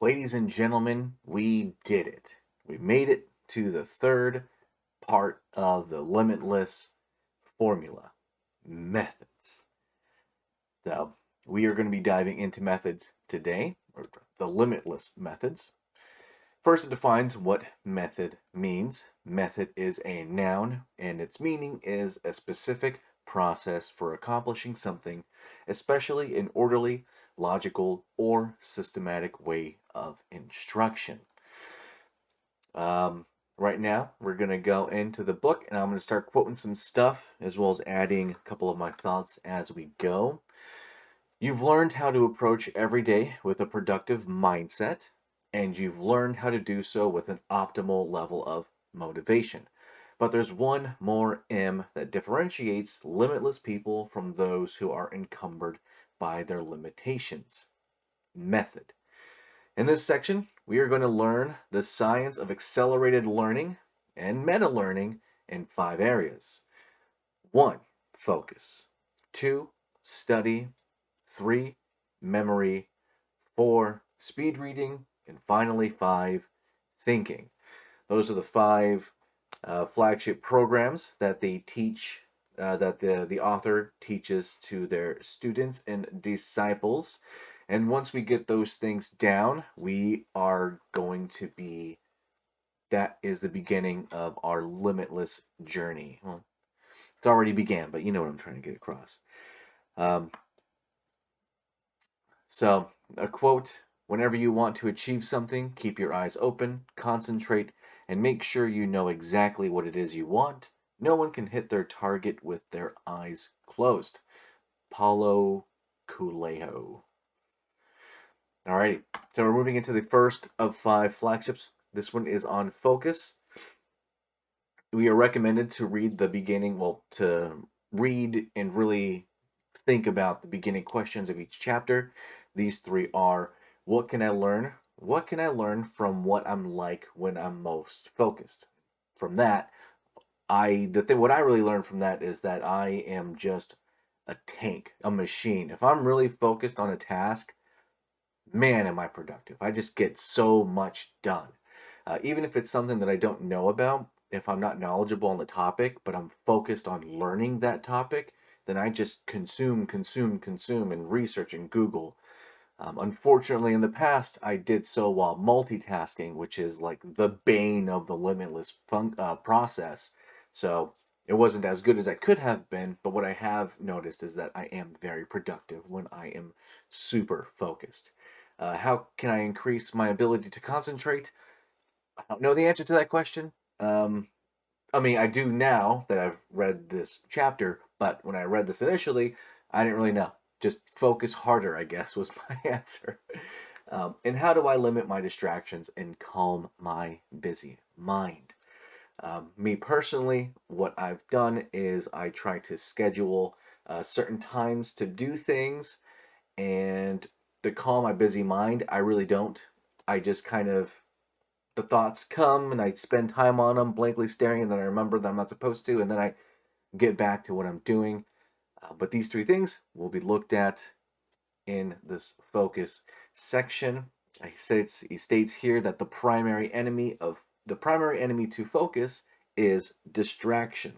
Ladies and gentlemen, we did it. We made it to the third part of the Limitless formula, methods. So, we are going to be diving into methods today, or the Limitless methods. First, it defines what method means. Method is a noun, and its meaning is a specific process for accomplishing something, especially an orderly, logical, or systematic way of instruction. Um, right now, we're going to go into the book, and I'm going to start quoting some stuff as well as adding a couple of my thoughts as we go. You've learned how to approach every day with a productive mindset, and you've learned how to do so with an optimal level of motivation. But there's one more M that differentiates limitless people from those who are encumbered by their limitations: method. In this section, we are going to learn the science of accelerated learning and meta learning in 5 areas. 1. Focus. 2. Study. 3. Memory. 4. Speed reading. And finally, 5. Thinking. Those are the 5 flagship programs that they teach, that the author teaches to their students and disciples. And once we get those things down, we are going to be, that is the beginning of our limitless journey. Well, it's already began, but you know what I'm trying to get across. Um, so, a quote: whenever you want to achieve something, keep your eyes open, concentrate, and make sure you know exactly what it is you want. No one can hit their target with their eyes closed. Paulo Coelho. Alrighty, so we're moving into the first of 5 flagships. This one is on focus. We are recommended to read the beginning, well, to read and really think about the beginning questions of each chapter. These 3 are: what can I learn? What can I learn from what I'm like when I'm most focused? From that, what I really learned from that is that I am just a tank, a machine. If I'm really focused on a task, man, am I productive. I just get so much done. Even if it's something that I don't know about, if I'm not knowledgeable on the topic, but I'm focused on learning that topic, then I just consume, and research and Google. Unfortunately, in the past, I did so while multitasking, which is like the bane of the limitless process. So it wasn't as good as I could have been, but what I have noticed is that I am very productive when I am super focused. How can I increase my ability to concentrate? I don't know the answer to that question. Um, I mean, I do now that I've read this chapter, but when I read this initially, I didn't really know. Just focus harder, I guess, was my answer. And how do I limit my distractions and calm my busy mind? Me personally, what I've done is I try to schedule certain times to do things, and to calm my busy mind, I really don't. I just kind of, the thoughts come and I spend time on them, blankly staring, and then I remember that I'm not supposed to, and then I get back to what I'm doing. But these 3 things will be looked at in this focus section. He states here that the primary enemy to focus is distraction.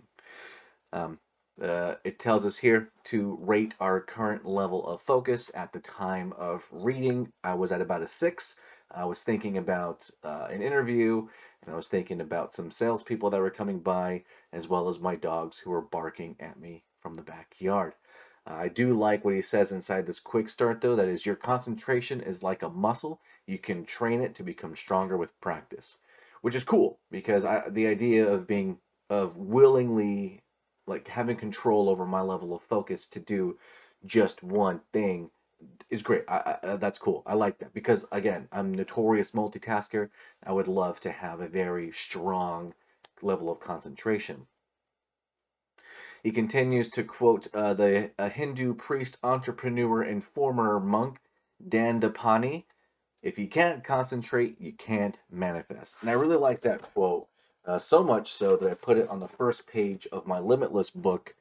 Um, it tells us here to rate our current level of focus. At the time of reading, I was at about a 6. I was thinking about an interview, and I was thinking about some salespeople that were coming by, as well as my dogs who were barking at me from the backyard. I do like what he says inside this quick start, though. That is, your concentration is like a muscle. You can train it to become stronger with practice, which is cool because the idea of willingly, like, having control over my level of focus to do just one thing is great. That's cool. I like that because, again, I'm notorious multitasker. I would love to have a very strong level of concentration. He continues to quote the Hindu priest, entrepreneur, and former monk Dandapani: if you can't concentrate, you can't manifest. And I really like that quote, so much so that I put it on the first page of my Limitless book,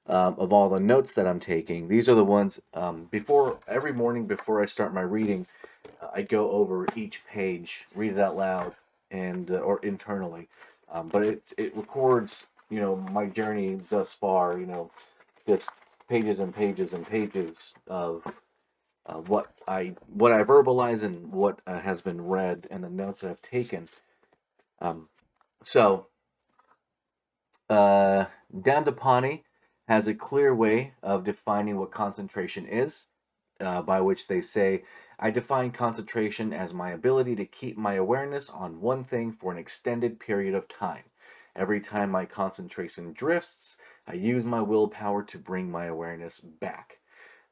of all the notes that I'm taking. These are the ones, before every morning before I start my reading. I go over each page, read it out loud, and or internally. But it records, my journey thus far. Just pages and pages and pages of what I verbalize and what has been read and the notes that I've taken. Um, so uh, Dandapani has a clear way of defining what concentration is, by which they say, I define concentration as my ability to keep my awareness on one thing for an extended period of time. Every time my concentration drifts, I use my willpower to bring my awareness back.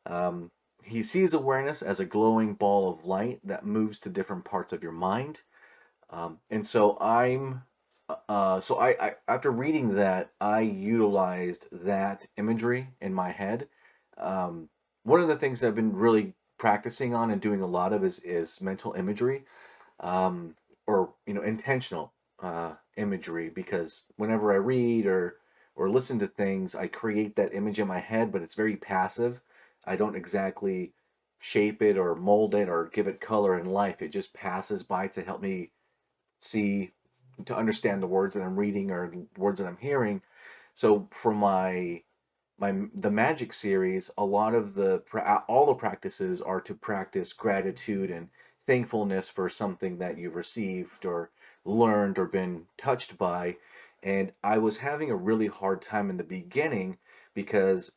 Um, he sees awareness as a glowing ball of light that moves to different parts of your mind. And so I after reading that, I utilized that imagery in my head. Um, One of the things I've been really practicing on and doing a lot of is mental imagery, um, or intentional imagery, because whenever I read or listen to things, I create that image in my head, but it's very passive. I don't exactly shape it or mold it or give it color and life. It just passes by to help me see, to understand the words that I'm reading or the words that I'm hearing. So for the magic series, a lot of all the practices are to practice gratitude and thankfulness for something that you've received or learned or been touched by. And I was having a really hard time in the beginning because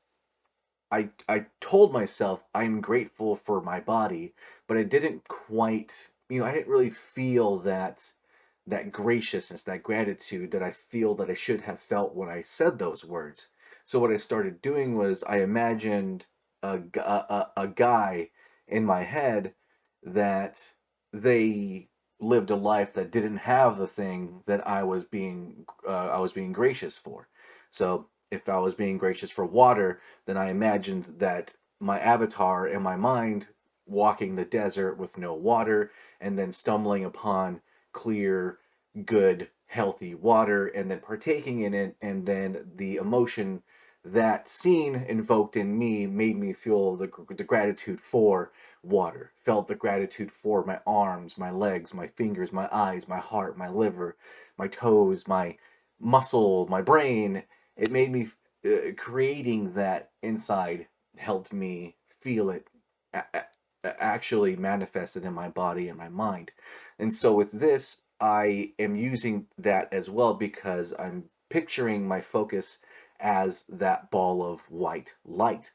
I told myself I'm grateful for my body, but I didn't quite, I didn't really feel that graciousness, that gratitude that I feel that I should have felt when I said those words. So what I started doing was I imagined a guy in my head that they lived a life that didn't have the thing that I was being gracious for. So if I was being gracious for water, then I imagined that my avatar in my mind walking the desert with no water and then stumbling upon clear, good, healthy water and then partaking in it. And then the emotion that scene invoked in me made me feel the gratitude for water, felt the gratitude for my arms, my legs, my fingers, my eyes, my heart, my liver, my toes, my muscle, my brain. It made me, creating that inside helped me feel it actually manifested in my body and my mind. And so with this, I am using that as well because I'm picturing my focus as that ball of white light.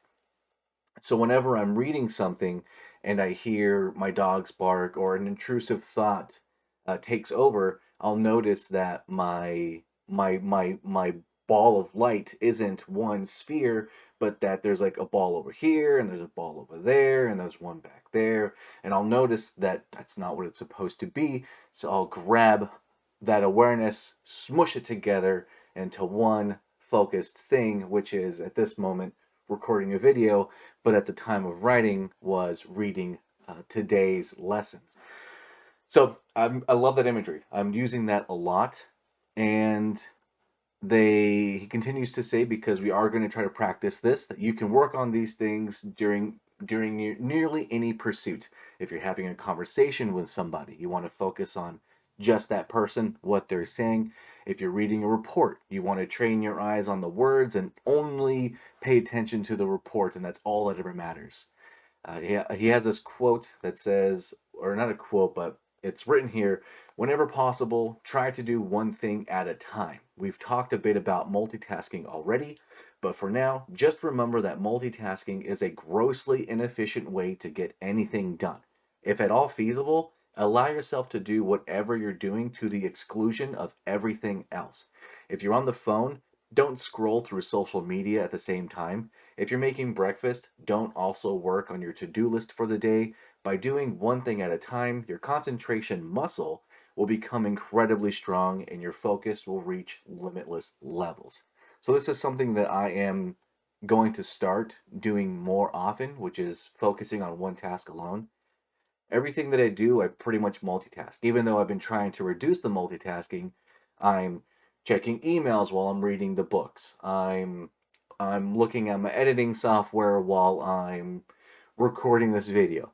So whenever I'm reading something and I hear my dogs bark or an intrusive thought takes over, I'll notice that my ball of light isn't one sphere, but that there's like a ball over here and there's a ball over there and there's one back there, and I'll notice that that's not what it's supposed to be. So I'll grab that awareness, smush it together into one focused thing, which is at this moment recording a video, but at the time of writing was reading today's lesson. So I love that imagery. I'm using that a lot, and he continues to say, because we are going to try to practice this, that you can work on these things during nearly any pursuit. If you're having a conversation with somebody, you want to focus on just that person, what they're saying. If you're reading a report, you want to train your eyes on the words and only pay attention to the report, and that's all that ever matters. He has this quote that says, or not a quote, but it's written here: whenever possible, try to do one thing at a time. We've talked a bit about multitasking already, but for now, just remember that multitasking is a grossly inefficient way to get anything done. If at all feasible, allow yourself to do whatever you're doing to the exclusion of everything else. If you're on the phone, don't scroll through social media at the same time. If you're making breakfast, don't also work on your to-do list for the day. By doing one thing at a time, your concentration muscle will become incredibly strong and your focus will reach limitless levels. So this is something that I am going to start doing more often, which is focusing on one task alone. Everything that I do, I pretty much multitask. Even though I've been trying to reduce the multitasking, I'm checking emails while I'm reading the books. I'm looking at my editing software while I'm recording this video.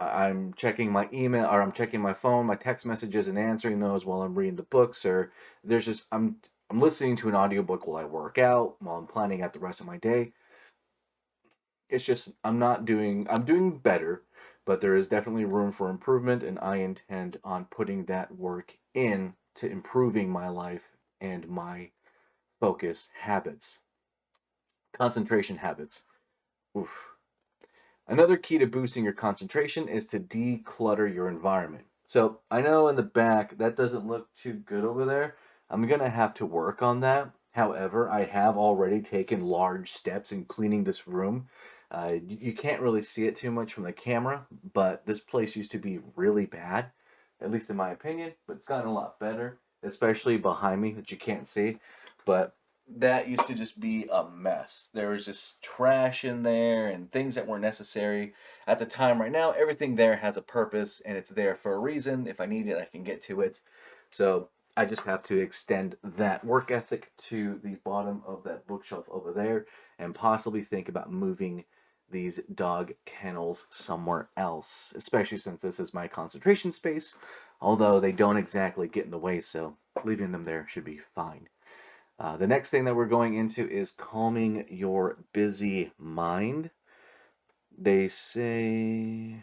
I'm checking my email, or I'm checking my phone, my text messages, and answering those while I'm reading the books, or there's just I'm listening to an audiobook while I work out, while I'm planning out the rest of my day. It's just I'm doing better, but there is definitely room for improvement, and I intend on putting that work in to improving my life and my focus habits, concentration habits. Oof. Another key to boosting your concentration is to declutter your environment. So I know in the back that doesn't look too good over there. I'm going to have to work on that. However, I have already taken large steps in cleaning this room. You can't really see it too much from the camera, but this place used to be really bad, at least in my opinion, but it's gotten a lot better, especially behind me that you can't see. But that used to just be a mess. There was just trash in there and things that weren't necessary at the time. Right now, everything there has a purpose and it's there for a reason. If I need it, I can get to it. So I just have to extend that work ethic to the bottom of that bookshelf over there and possibly think about moving these dog kennels somewhere else, especially since this is my concentration space, although they don't exactly get in the way, so leaving them there should be fine. The next thing that we're going into is calming your busy mind. They say,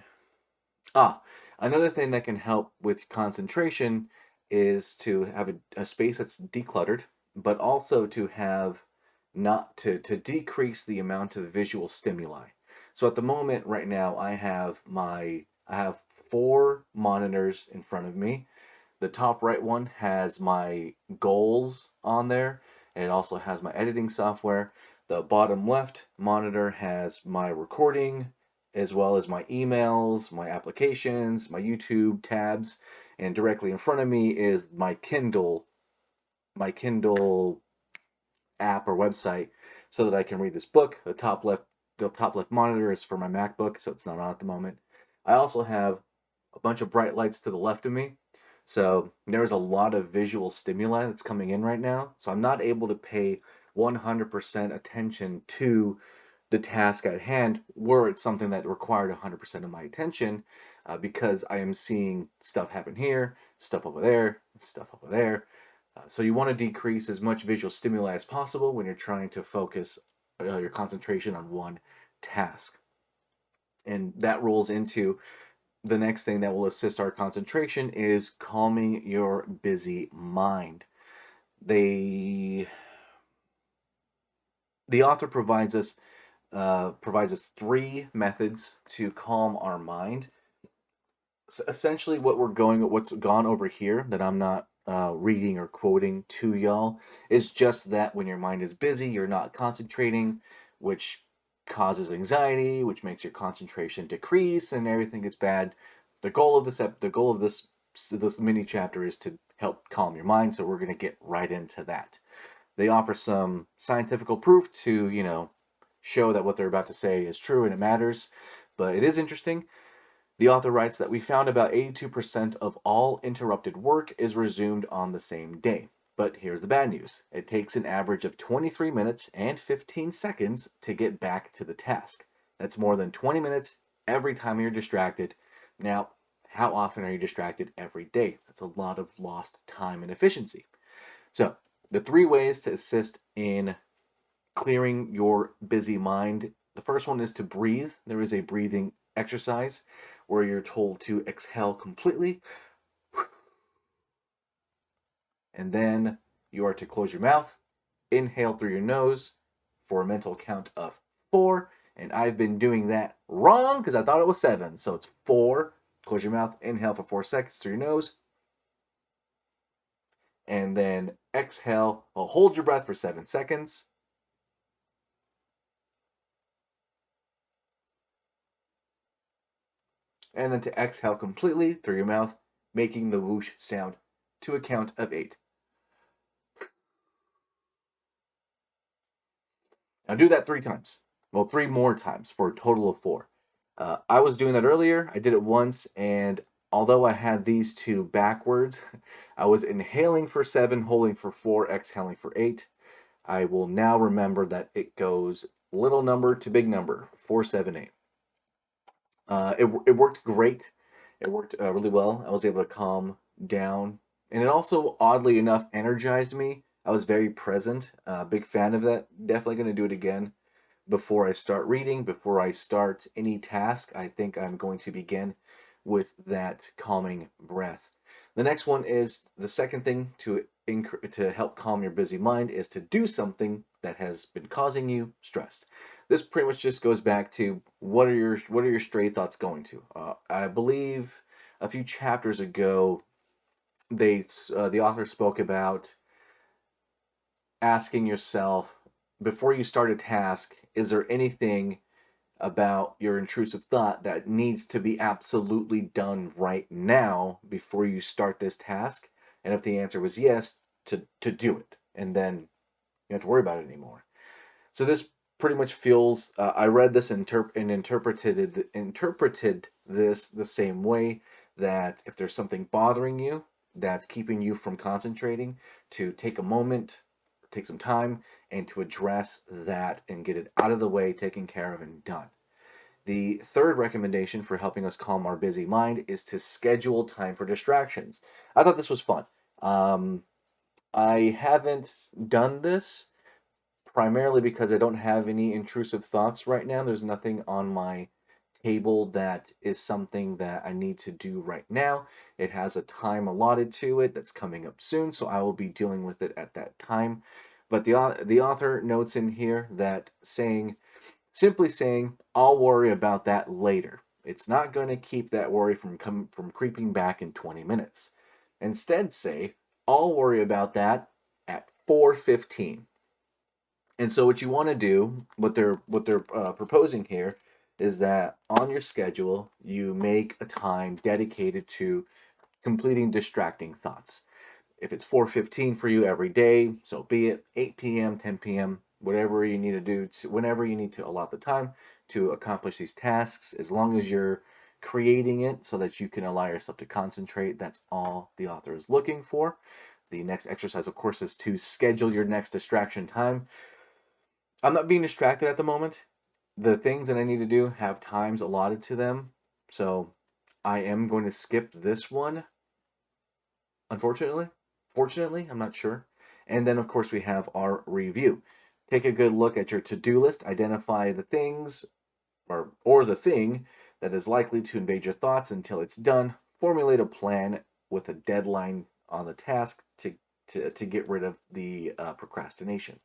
another thing that can help with concentration is to have a space that's decluttered, but also to have not to decrease the amount of visual stimuli. So at the moment, right now, I have four monitors in front of me. The top right one has my goals on there, and it also has my editing software. The bottom left monitor has my recording, as well as my emails, my applications, my YouTube tabs, and directly in front of me is my Kindle app or website so that I can read this book. The top left monitor is for my MacBook, so it's not on at the moment. I also have a bunch of bright lights to the left of me. So there's a lot of visual stimuli that's coming in right now. So I'm not able to pay 100% attention to the task at hand, were it something that required 100% of my attention, because I am seeing stuff happen here, stuff over there, stuff over there. So you want to decrease as much visual stimuli as possible when you're trying to focus your concentration on one task. And that rolls into the next thing that will assist our concentration is calming your busy mind. They the author provides us three methods to calm our mind. So essentially, what's gone over here that I'm not reading or quoting to y'all is just that when your mind is busy, you're not concentrating, which causes anxiety, which makes your concentration decrease, and everything gets bad. The goal of this mini chapter is to help calm your mind. So we're gonna get right into that. They offer some scientific proof to show that what they're about to say is true and it matters, but it is interesting. The author writes that we found about 82% of all interrupted work is resumed on the same day. But here's the bad news. It takes an average of 23 minutes and 15 seconds to get back to the task. That's more than 20 minutes every time you're distracted. Now, how often are you distracted every day? That's a lot of lost time and efficiency. So, the three ways to assist in clearing your busy mind. The first one is to breathe. There is a breathing exercise where you're told to exhale completely, and then you are to close your mouth, inhale through your nose for a mental count of 4. And I've been doing that wrong because I thought it was 7. So it's 4. Close your mouth, inhale for 4 seconds through your nose, and then exhale. Well, hold your breath for 7 seconds. And then to exhale completely through your mouth, making the whoosh sound to a count of 8. Now do that 3 times. Well, 3 more times for a total of 4. I was doing that earlier. I did it once, and although I had these two backwards, I was inhaling for 7, holding for 4, exhaling for 8. I will now remember that it goes little number to big number, 4, 7, 8. It worked great. It worked really well. I was able to calm down, and it also, oddly enough, energized me. I was very present. Big fan of that. Definitely going to do it again before I start reading, before I start any task. I think I'm going to begin with that calming breath. The next one is the second thing to help calm your busy mind is to do something that has been causing you stress. This pretty much just goes back to what are your stray thoughts going to? I believe a few chapters ago, the author spoke about asking yourself before you start a task, is there anything about your intrusive thought that needs to be absolutely done right now before you start this task? And if the answer was yes, to do it, and then you don't have to worry about it anymore. So this pretty much feels. I read this and interpreted this the same way, that if there's something bothering you that's keeping you from concentrating, to take a moment, take some time, and to address that and get it out of the way, taken care of, and done. The third recommendation for helping us calm our busy mind is to schedule time for distractions. I thought this was fun. Um, I haven't done this primarily because I don't have any intrusive thoughts right now. There's nothing on my table that is something that I need to do right now. It has a time allotted to it that's coming up soon, so I will be dealing with it at that time. But the author notes in here that simply saying, "I'll worry about that later." It's not going to keep that worry from creeping back in 20 minutes. Instead, say, "I'll worry about that at 4:15." And so what you want to do, what they're proposing here, is that on your schedule you make a time dedicated to completing distracting thoughts. If it's 4:15 for you every day, so be it. 8 p.m., 10 p.m., whatever you need to do, whenever you need to allot the time to accomplish these tasks, as long as you're creating it so that you can allow yourself to concentrate, that's all the author is looking for. The next exercise, of course, is to schedule your next distraction time. I'm not being distracted at the moment. The things that I need to do have times allotted to them. So I am going to skip this one, unfortunately. Fortunately, I'm not sure. And then, of course, we have our review. Take a good look at your to do list, identify the things or the thing that is likely to invade your thoughts until it's done. Formulate a plan with a deadline on the task to get rid of the procrastination.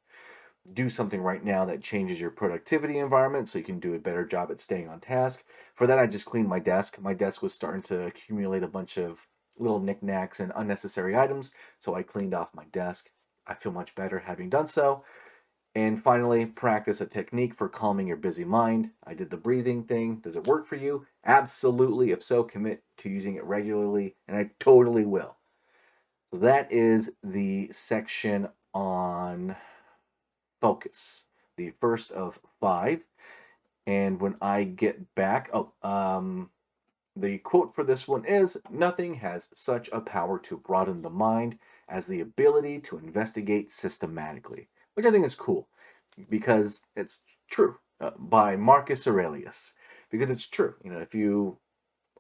Do something right now that changes your productivity environment so you can do a better job at staying on task. For that, I just cleaned my desk. My desk was starting to accumulate a bunch of little knickknacks and unnecessary items, so I cleaned off my desk. I feel much better having done so. And finally, practice a technique for calming your busy mind. I did the breathing thing. Does it work for you? Absolutely. If so, commit to using it regularly, and I totally will. So that is the section on focus, the first of five. And when I get back, the quote for this one is, "Nothing has such a power to broaden the mind as the ability to investigate systematically," which I think is cool because it's true, by Marcus Aurelius. Because it's true. If you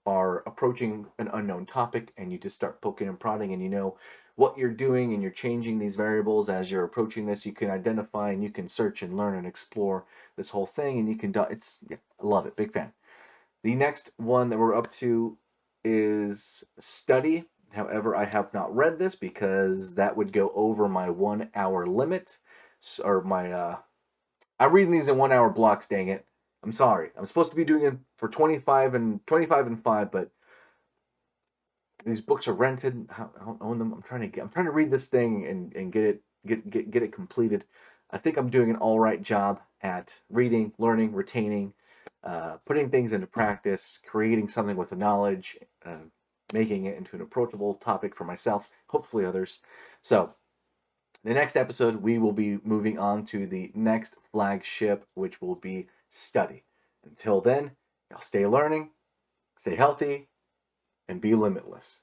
are approaching an unknown topic and you just start poking and prodding and you know what you're doing and you're changing these variables as you're approaching this, you can identify and you can search and learn and explore this whole thing, and you can it's yeah, I love it. Big fan. The next one that we're up to is study. However, I have not read this because that would go over my 1 hour limit, or my I'm reading these in 1 hour blocks, dang it. I'm sorry. I'm supposed to be doing it for 25 and 5, but these books are rented. I don't own them. I'm trying to read this thing and get it completed. I think I'm doing an all right job at reading, learning, retaining, putting things into practice, creating something with the knowledge, making it into an approachable topic for myself, hopefully others. So the next episode, we will be moving on to the next flagship, which will be study. Until then, y'all stay learning, stay healthy, and be limitless.